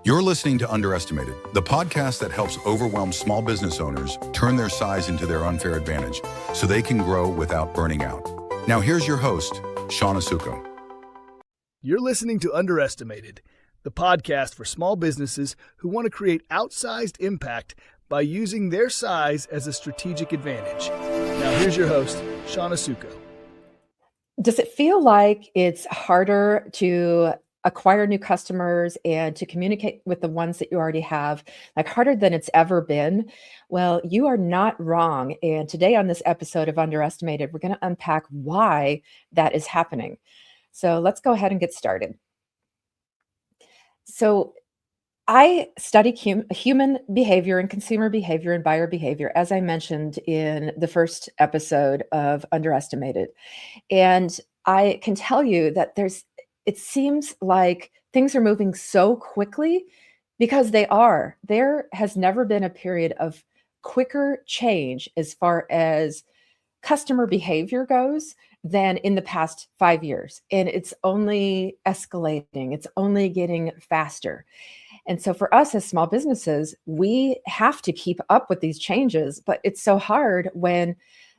You're listening to Underestimated, the podcast that helps overwhelmed small business owners turn their size into their unfair advantage so they can grow without burning out. Now here's your host, Shawna Suckow. You're listening to Underestimated, the podcast for small businesses who want to create outsized impact by using their size as a strategic advantage. Now here's your host, Shawna Suckow. Does it feel like it's harder to acquire new customers and to communicate with the ones that you already have, like harder than it's ever been? Well, you are not wrong. And today on this episode of Underestimated, we're going to unpack why that is happening. So let's go ahead and get started. So I study human behavior and consumer behavior and buyer behavior, as I mentioned in the first episode of Underestimated. And I can tell you that it seems like things are moving so quickly because they are. There has never been a period of quicker change as far as customer behavior goes than in the past 5 years. And it's only escalating. It's only getting faster. And so for us as small businesses, we have to keep up with these changes, but it's so hard when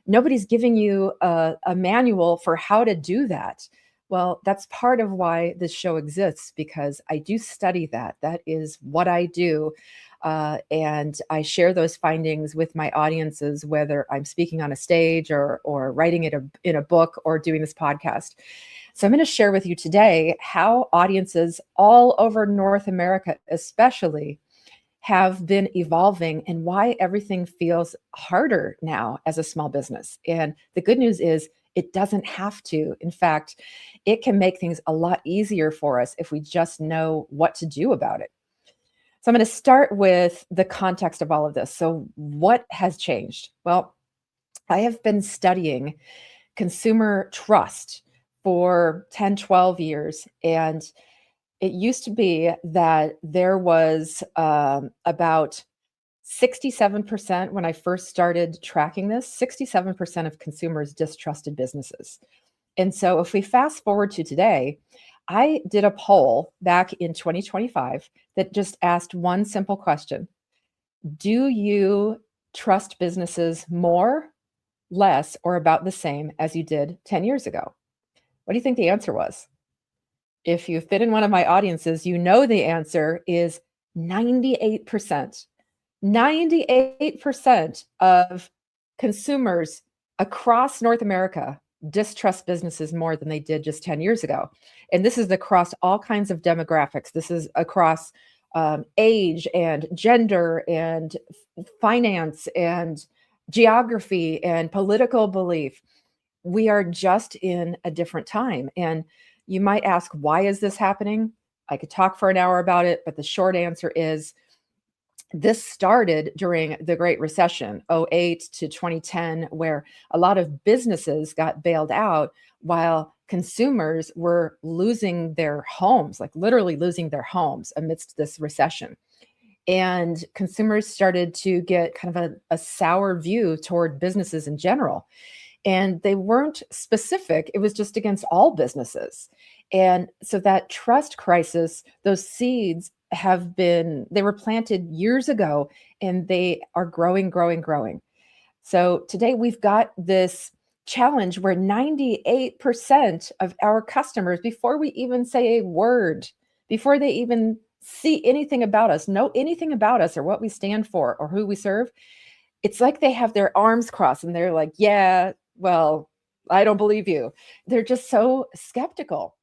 nobody's giving you a manual for how to do that. Well, that's part of why this show exists, because I do study that. That is what I do. And I share those findings with my audiences, whether I'm speaking on a stage or writing it in a book or doing this podcast. So I'm going to share with you today how audiences all over North America, especially, have been evolving and why everything feels harder now as a small business. And the good news is it doesn't have to. In fact, it can make things a lot easier for us if we just know what to do about it. So I'm going to start with the context of all of this. So what has changed? Well, I have been studying consumer trust for 10, 12 years. And it used to be that there was about 67%, when I first started tracking this, 67% of consumers distrusted businesses. And so if we fast forward to today, I did a poll back in 2025 that just asked one simple question. Do you trust businesses more, less, or about the same as you did 10 years ago? What do you think the answer was? If you fit in one of my audiences, you know the answer is 98%. 98% of consumers across North America distrust businesses more than they did just 10 years ago. And this is across all kinds of demographics. This is across age and gender and finance and geography and political belief. We are just in a different time. And you might ask, why is this happening? I could talk for an hour about it, but the short answer is this started during the Great Recession, 2008 to 2010, where a lot of businesses got bailed out while consumers were losing their homes, like literally losing their homes amidst this recession. And consumers started to get kind of a sour view toward businesses in general. And they weren't specific. It was just against all businesses. And so that trust crisis, those seeds they were planted years ago, and they are growing. So today we've got this challenge where 98% of our customers, before we even say a word, before they even see anything about us, know anything about us or what we stand for or who we serve, it's like they have their arms crossed and they're like, yeah, well, I don't believe you. They're just so skeptical.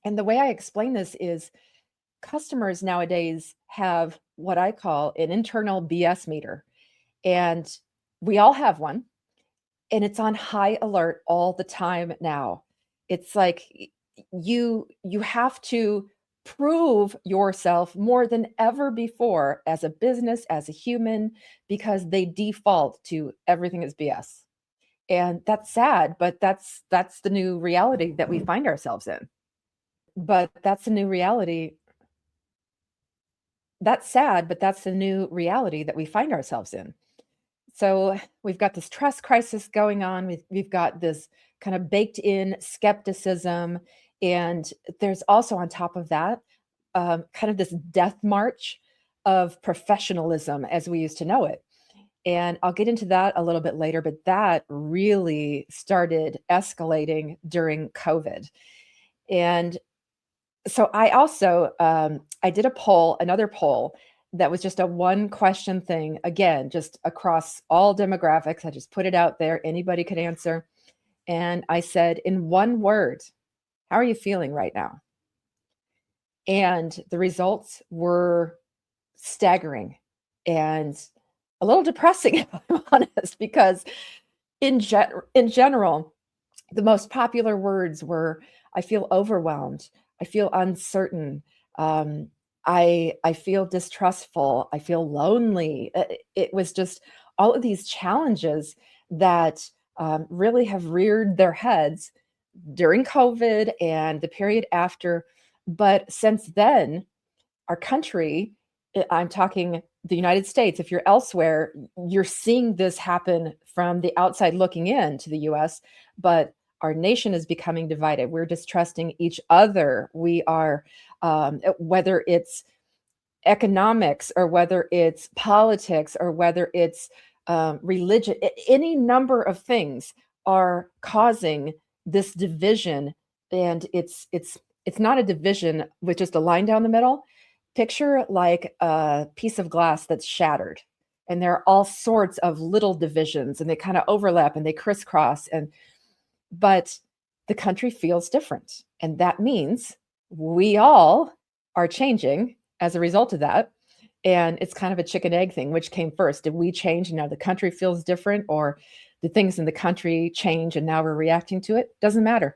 And the way I explain this is customers nowadays have what I call an internal BS meter. And we all have one. And it's on high alert all the time now. It's like you have to prove yourself more than ever before as a business, as a human, because they default to everything is BS. And that's sad, but that's the new reality that we find ourselves in. But that's the new reality. That's sad, but that's the new reality that we find ourselves in. So we've got this trust crisis going on. We've got this kind of baked in skepticism. And there's also on top of that, kind of this death march of professionalism as we used to know it. And I'll get into that a little bit later, but that really started escalating during COVID. And so I also I did another poll that was just a one question thing, again, just across all demographics. I just put it out there, anybody could answer. And I said, in one word, how are you feeling right now? And the results were staggering and a little depressing, if I'm honest, because in general, the most popular words were, I feel overwhelmed, I feel uncertain, I feel distrustful, I feel lonely. It was just all of these challenges that really have reared their heads during COVID and the period after. But since then, our country, I'm talking the United States, if you're elsewhere, you're seeing this happen from the outside looking in to the US, but our nation is becoming divided. We're distrusting each other. We are, whether it's economics or whether it's politics or whether it's religion, any number of things are causing this division. And it's not a division with just a line down the middle. Picture like a piece of glass that's shattered, and there are all sorts of little divisions, and they kind of overlap and they crisscross. But the country feels different, and that means we all are changing as a result of that. And it's kind of a chicken egg thing. Which came first? Did we change and now the country feels different, or did things in the country change and now we're reacting to it? Doesn't matter.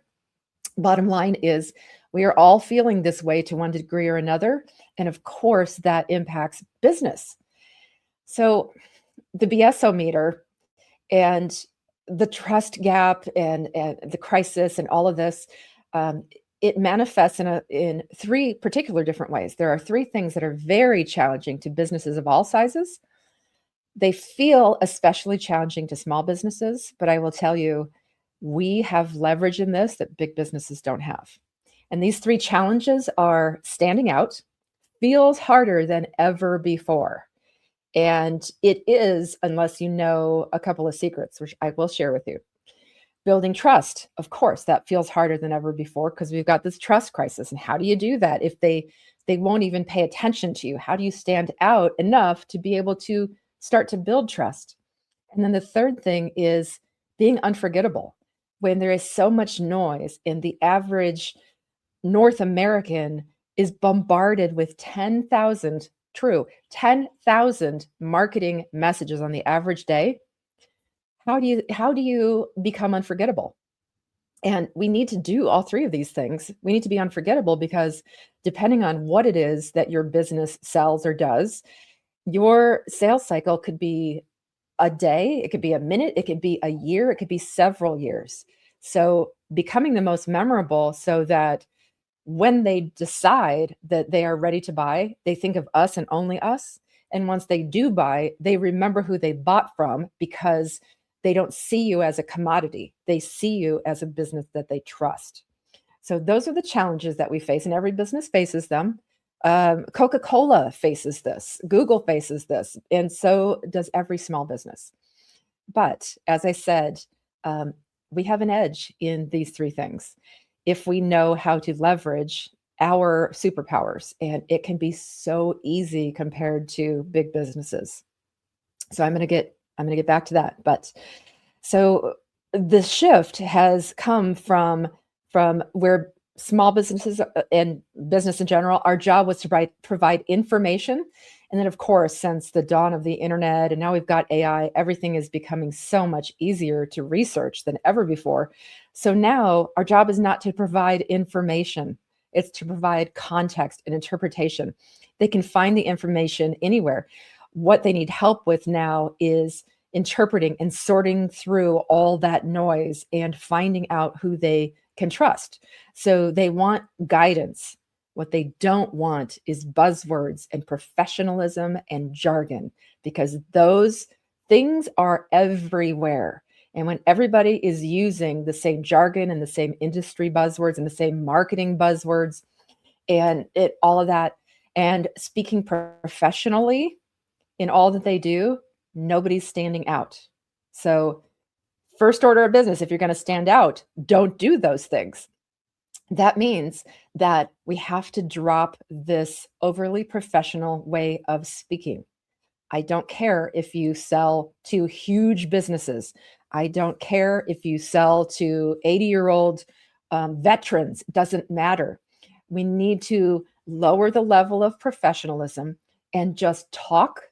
Bottom line is, we are all feeling this way to one degree or another. And of course, that impacts business. So the BSO meter and the trust gap and the crisis and all of this, it manifests in three particular different ways. There are three things that are very challenging to businesses of all sizes. They feel especially challenging to small businesses, but I will tell you, we have leverage in this that big businesses don't have. And these three challenges are: standing out feels harder than ever before. And it is, unless you know a couple of secrets, which I will share with you. Building trust, of course, that feels harder than ever before because we've got this trust crisis. And how do you do that if they won't even pay attention to you? How do you stand out enough to be able to start to build trust? And then the third thing is being unforgettable. When there is so much noise and the average North American is bombarded with 10,000 marketing messages on the average day, how do you become unforgettable? And we need to do all three of these things. We need to be unforgettable because depending on what it is that your business sells or does, your sales cycle could be a day, it could be a minute, it could be a year, it could be several years. So becoming the most memorable so that when they decide that they are ready to buy, they think of us and only us. And once they do buy, they remember who they bought from because they don't see you as a commodity. They see you as a business that they trust. So those are the challenges that we face, and every business faces them. Coca-Cola faces this, Google faces this, and so does every small business. But as I said, we have an edge in these three things if we know how to leverage our superpowers, and it can be so easy compared to big businesses. So I'm going to get back to that. But so the shift has come from where small businesses and business in general, our job was to provide information. And then, of course, since the dawn of the internet, and now we've got AI, everything is becoming so much easier to research than ever before. So now our job is not to provide information. It's to provide context and interpretation. They can find the information anywhere. What they need help with now is interpreting and sorting through all that noise and finding out who they can trust. So they want guidance. What they don't want is buzzwords and professionalism and jargon, because those things are everywhere. And when everybody is using the same jargon and the same industry buzzwords and the same marketing buzzwords, and all of that. And speaking professionally in all that they do, nobody's standing out. So first order of business, if you're going to stand out, don't do those things. That means that we have to drop this overly professional way of speaking. I don't care if you sell to huge businesses. I don't care if you sell to 80-year-old veterans. It doesn't matter. We need to lower the level of professionalism and just talk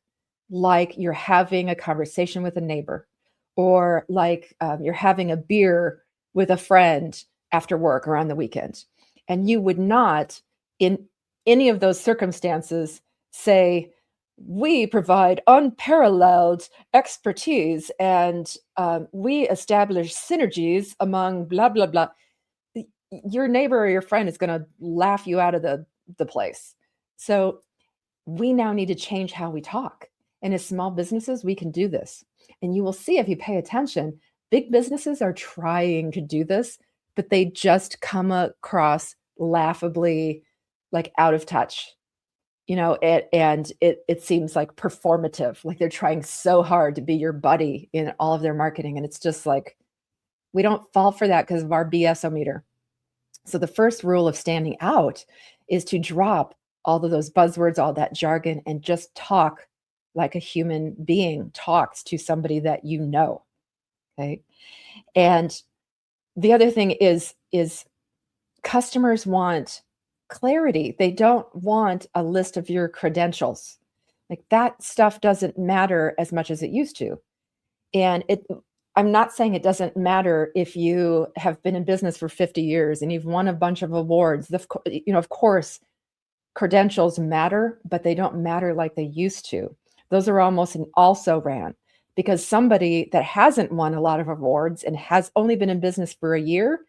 like you're having a conversation with a neighbor, or like you're having a beer with a friend after work or on the weekend. And you would not, in any of those circumstances, say, we provide unparalleled expertise and we establish synergies among blah, blah, blah. Your neighbor or your friend is going to laugh you out of the place. So we now need to change how we talk. And as small businesses, we can do this. And you will see if you pay attention, big businesses are trying to do this, but they just come across laughably like out of touch. It seems like performative, like they're trying so hard to be your buddy in all of their marketing. And it's just like, we don't fall for that because of our BS-o-meter. So the first rule of standing out is to drop all of those buzzwords, all that jargon, and just talk like a human being talks to somebody that you know. Okay. And the other thing is customers want clarity. They don't want a list of your credentials. Like that stuff doesn't matter as much as it used to. And I'm not saying it doesn't matter if you have been in business for 50 years and you've won a bunch of awards. Of course, credentials matter, but they don't matter like they used to. Those are almost an also ran, because somebody that hasn't won a lot of awards and has only been in business for a year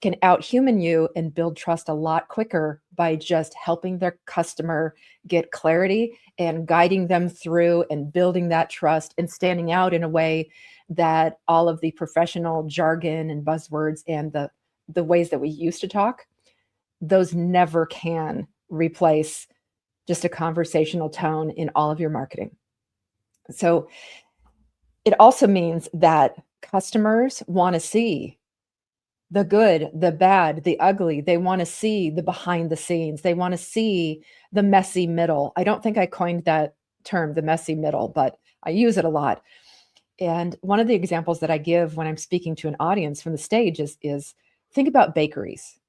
can out-human you and build trust a lot quicker by just helping their customer get clarity and guiding them through and building that trust and standing out in a way that all of the professional jargon and buzzwords and the ways that we used to talk, those never can replace just a conversational tone in all of your marketing. So it also means that customers want to see the good, the bad, the ugly. They want to see the behind the scenes. They want to see the messy middle. I don't think I coined that term, the messy middle, but I use it a lot. And one of the examples that I give when I'm speaking to an audience from the stage is think about bakeries.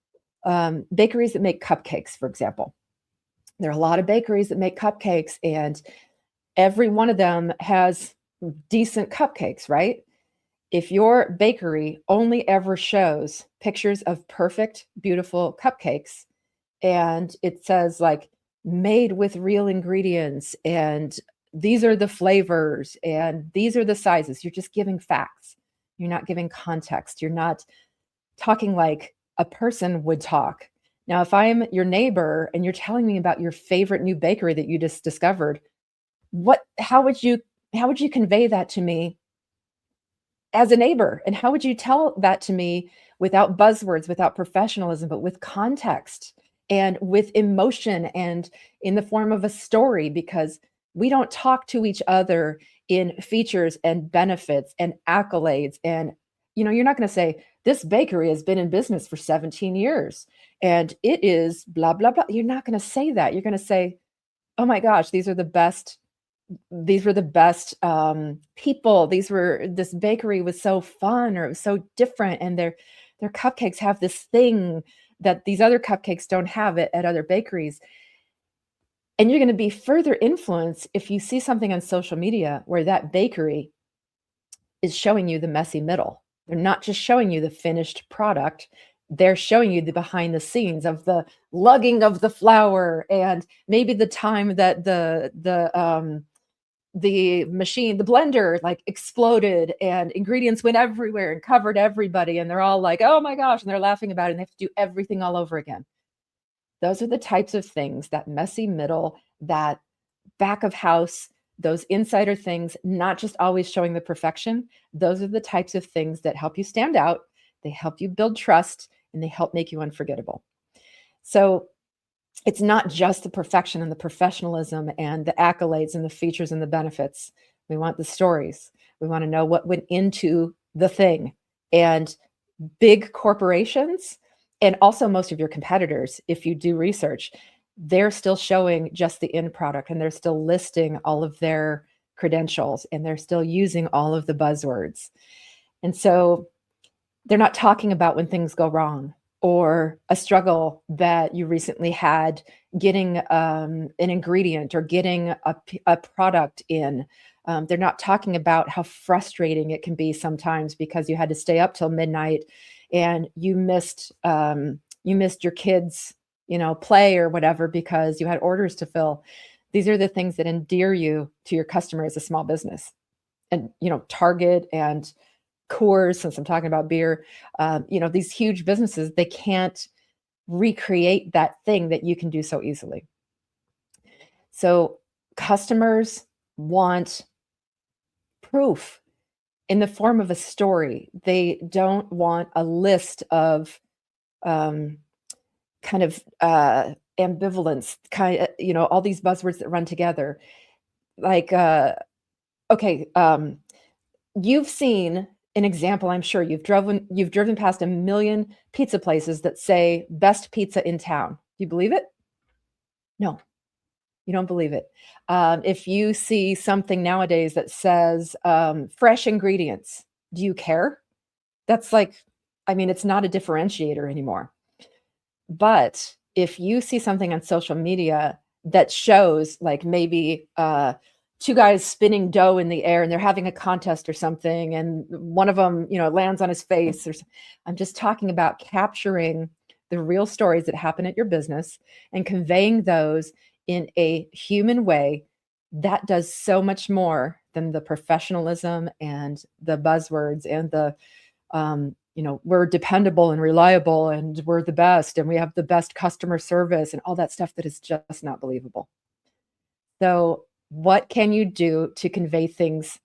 Bakeries that make cupcakes, for example. There are a lot of bakeries that make cupcakes, and every one of them has decent cupcakes, right? If your bakery only ever shows pictures of perfect, beautiful cupcakes, and it says like made with real ingredients, and these are the flavors, and these are the sizes, you're just giving facts. You're not giving context. You're not talking like a person would talk. Now, if I'm your neighbor and you're telling me about your favorite new bakery that you just discovered, how would you convey that to me as a neighbor? And how would you tell that to me without buzzwords, without professionalism, but with context and with emotion and in the form of a story? Because we don't talk to each other in features and benefits and accolades. And, you're not going to say, this bakery has been in business for 17 years and it is blah, blah, blah. You're not going to say that. You're going to say, oh my gosh, these were the best people. This bakery was so fun, or it was so different. And their cupcakes have this thing that these other cupcakes don't have at other bakeries. And you're going to be further influenced if you see something on social media where that bakery is showing you the messy middle. They're not just showing you the finished product. They're showing you the behind the scenes of the lugging of the flour, and maybe the time that the machine, the blender, like exploded and ingredients went everywhere and covered everybody. And they're all like, oh my gosh. And they're laughing about it. And they have to do everything all over again. Those are the types of things, that messy middle, that back of house, those insider things, not just always showing the perfection. Those are the types of things that help you stand out. They help you build trust, and they help make you unforgettable. So it's not just the perfection and the professionalism and the accolades and the features and the benefits. We want the stories. We want to know what went into the thing. And big corporations, and also most of your competitors, if you do research, they're still showing just the end product, and they're still listing all of their credentials, and they're still using all of the buzzwords. And so they're not talking about when things go wrong or a struggle that you recently had getting an ingredient or getting a product in. They're not talking about how frustrating it can be sometimes because you had to stay up till midnight and you missed your kids, play or whatever because you had orders to fill. These are the things that endear you to your customer as a small business. And Target and Coors, since I'm talking about beer, these huge businesses, they can't recreate that thing that you can do so easily. So customers want proof in the form of a story. They don't want a list of kind of ambivalence, all these buzzwords that run together. Like, you've seen an example. I'm sure you've driven past a million pizza places that say best pizza in town. Do you believe it? No, you don't believe it. If you see something nowadays that says fresh ingredients, do you care? That's it's not a differentiator anymore. But if you see something on social media that shows maybe two guys spinning dough in the air and they're having a contest or something, and one of them, lands on his face, I'm just talking about capturing the real stories that happen at your business and conveying those in a human way. That does so much more than the professionalism and the buzzwords and the we're dependable and reliable and we're the best and we have the best customer service and all that stuff that is just not believable. So what can you do to convey things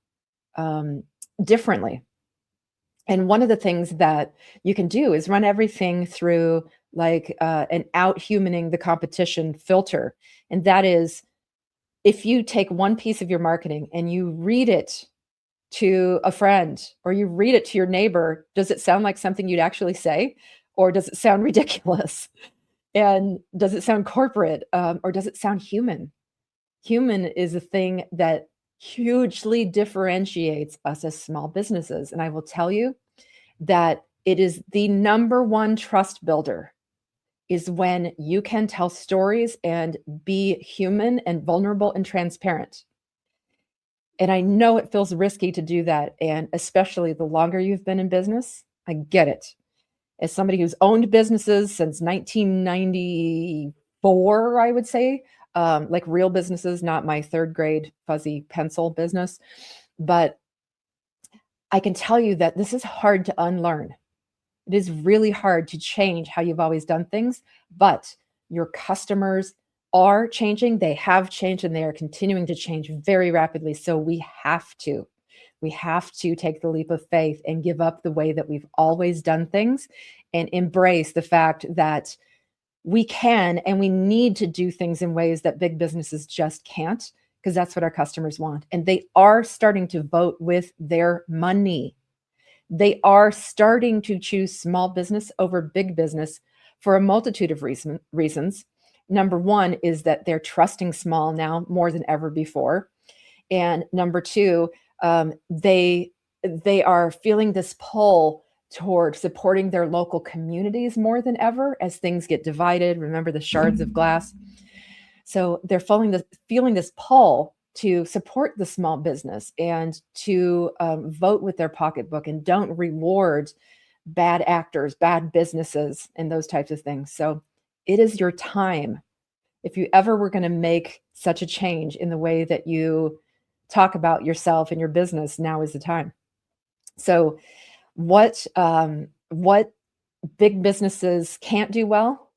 differently? And one of the things that you can do is run everything through an out-humaning the competition filter. And that is, if you take one piece of your marketing and you read it to a friend or you read it to your neighbor, does it sound like something you'd actually say? Or does it sound ridiculous? And does it sound corporate? Or does it sound human? Human is a thing that hugely differentiates us as small businesses. And I will tell you that it is the number one trust builder is when you can tell stories and be human and vulnerable and transparent. And I know it feels risky to do that. And especially the longer you've been in business, I get it. As somebody who's owned businesses since 1994, I would say, real businesses, not my third grade fuzzy pencil business. But I can tell you that this is hard to unlearn. It is really hard to change how you've always done things, but your customers are changing. They have changed and they are continuing to change very rapidly. So we have to take the leap of faith and give up the way that we've always done things and embrace the fact that we can and we need to do things in ways that big businesses just can't, because that's what our customers want. And they are starting to vote with their money. They are starting to choose small business over big business for a multitude of reasons. Number one is that they're trusting small now more than ever before. And number two, they are feeling this pull toward supporting their local communities more than ever as things get divided. Remember the shards of glass. So they're feeling this pull to support the small business and to vote with their pocketbook and don't reward bad actors, bad businesses, and those types of things. So it is your time. If you ever were going to make such a change in the way that you talk about yourself and your business, now is the time. So what big businesses can't do well,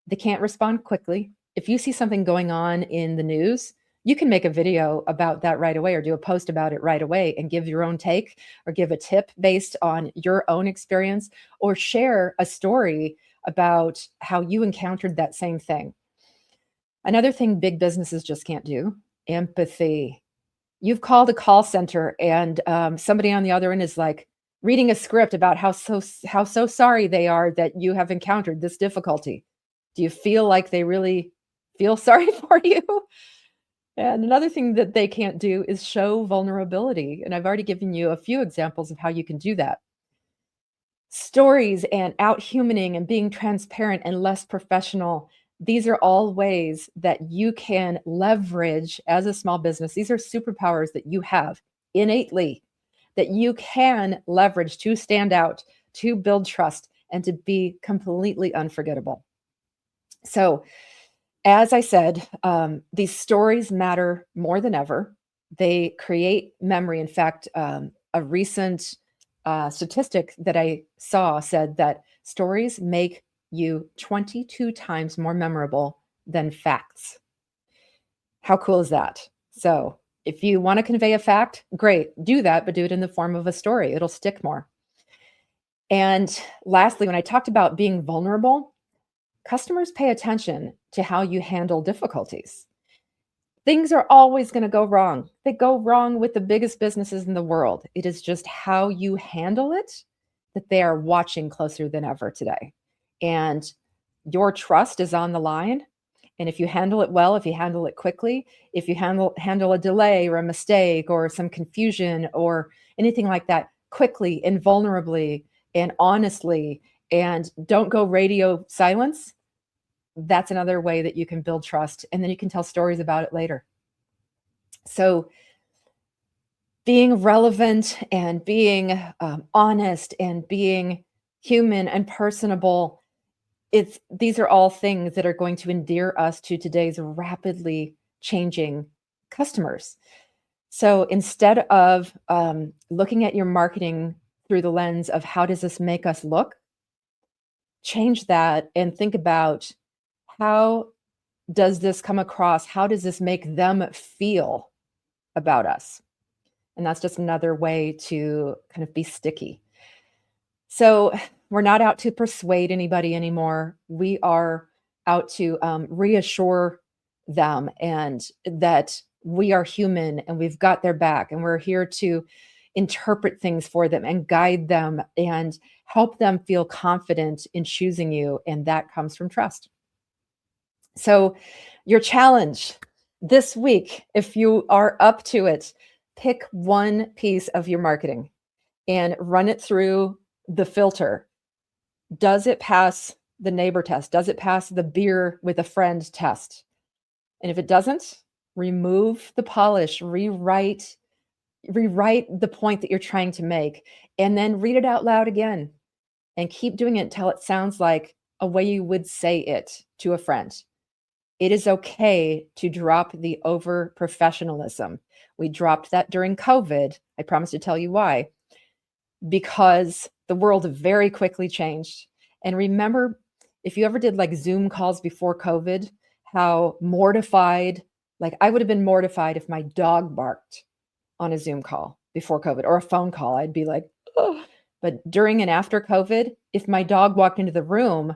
they can't respond quickly. If you see something going on in the news, you can make a video about that right away or do a post about it right away and give your own take or give a tip based on your own experience or share a story about how you encountered that same thing. Another thing big businesses just can't do, empathy. You've called a call center and somebody on the other end is like reading a script about how so sorry they are that you have encountered this difficulty. Do you feel like they really feel sorry for you? And another thing that they can't do is show vulnerability. And I've already given you a few examples of how you can do that. Stories and out-humaning and being transparent and less professional. These are all ways that you can leverage as a small business. These are superpowers that you have innately that you can leverage to stand out, to build trust, and to be completely unforgettable. So, as I said, these stories matter more than ever. They create memory. In fact, a recent statistic that I saw said that stories make you 22 times more memorable than facts. How cool is that? So, if you want to convey a fact, great, do that, but do it in the form of a story. It'll stick more. And lastly, when I talked about being vulnerable, customers pay attention to how you handle difficulties. Things are always going to go wrong. They go wrong with the biggest businesses in the world. It is just how you handle it that they are watching closer than ever today. And your trust is on the line. And if you handle it well, if you handle it quickly, if you handle a delay or a mistake or some confusion or anything like that quickly and vulnerably and honestly, and don't go radio silence, that's another way that you can build trust. And then you can tell stories about it later. So being relevant and being honest and being human and personable, these are all things that are going to endear us to today's rapidly changing customers. So instead of looking at your marketing through the lens of how does this make us look, change that and think about how does this come across? How does this make them feel about us? And that's just another way to kind of be sticky. So we're not out to persuade anybody anymore. We are out to reassure them and that we are human and we've got their back and we're here to interpret things for them and guide them and help them feel confident in choosing you. And that comes from trust. So your challenge this week, if you are up to it, pick one piece of your marketing and run it through the filter. Does it pass the neighbor test? Does it pass the beer with a friend test? And if it doesn't, remove the polish, rewrite the point that you're trying to make, and then read it out loud again and keep doing it until it sounds like a way you would say it to a friend. It is okay to drop the over professionalism. We dropped that during COVID. I promise to tell you why. Because the world very quickly changed. And remember, if you ever did like Zoom calls before COVID, how mortified, like I would have been mortified if my dog barked on a Zoom call before COVID or a phone call. I'd be like, oh. But during and after COVID, if my dog walked into the room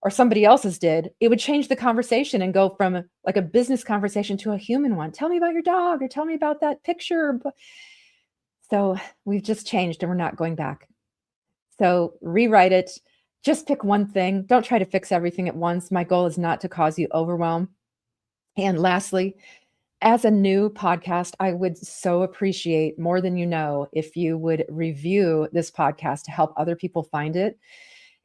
or somebody else's did, it would change the conversation and go from like a business conversation to a human one. Tell me about your dog or tell me about that picture. So we've just changed and we're not going back. So rewrite it. Just pick one thing. Don't try to fix everything at once. My goal is not to cause you overwhelm. And lastly, as a new podcast, I would so appreciate more than you know if you would review this podcast to help other people find it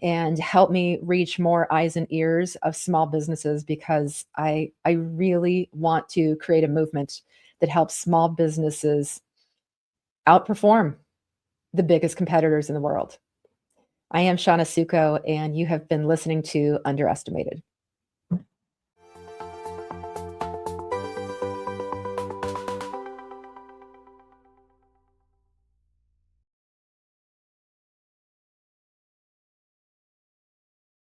and help me reach more eyes and ears of small businesses, because I really want to create a movement that helps small businesses outperform the biggest competitors in the world. I am Shawna Suckow, and you have been listening to Underestimated.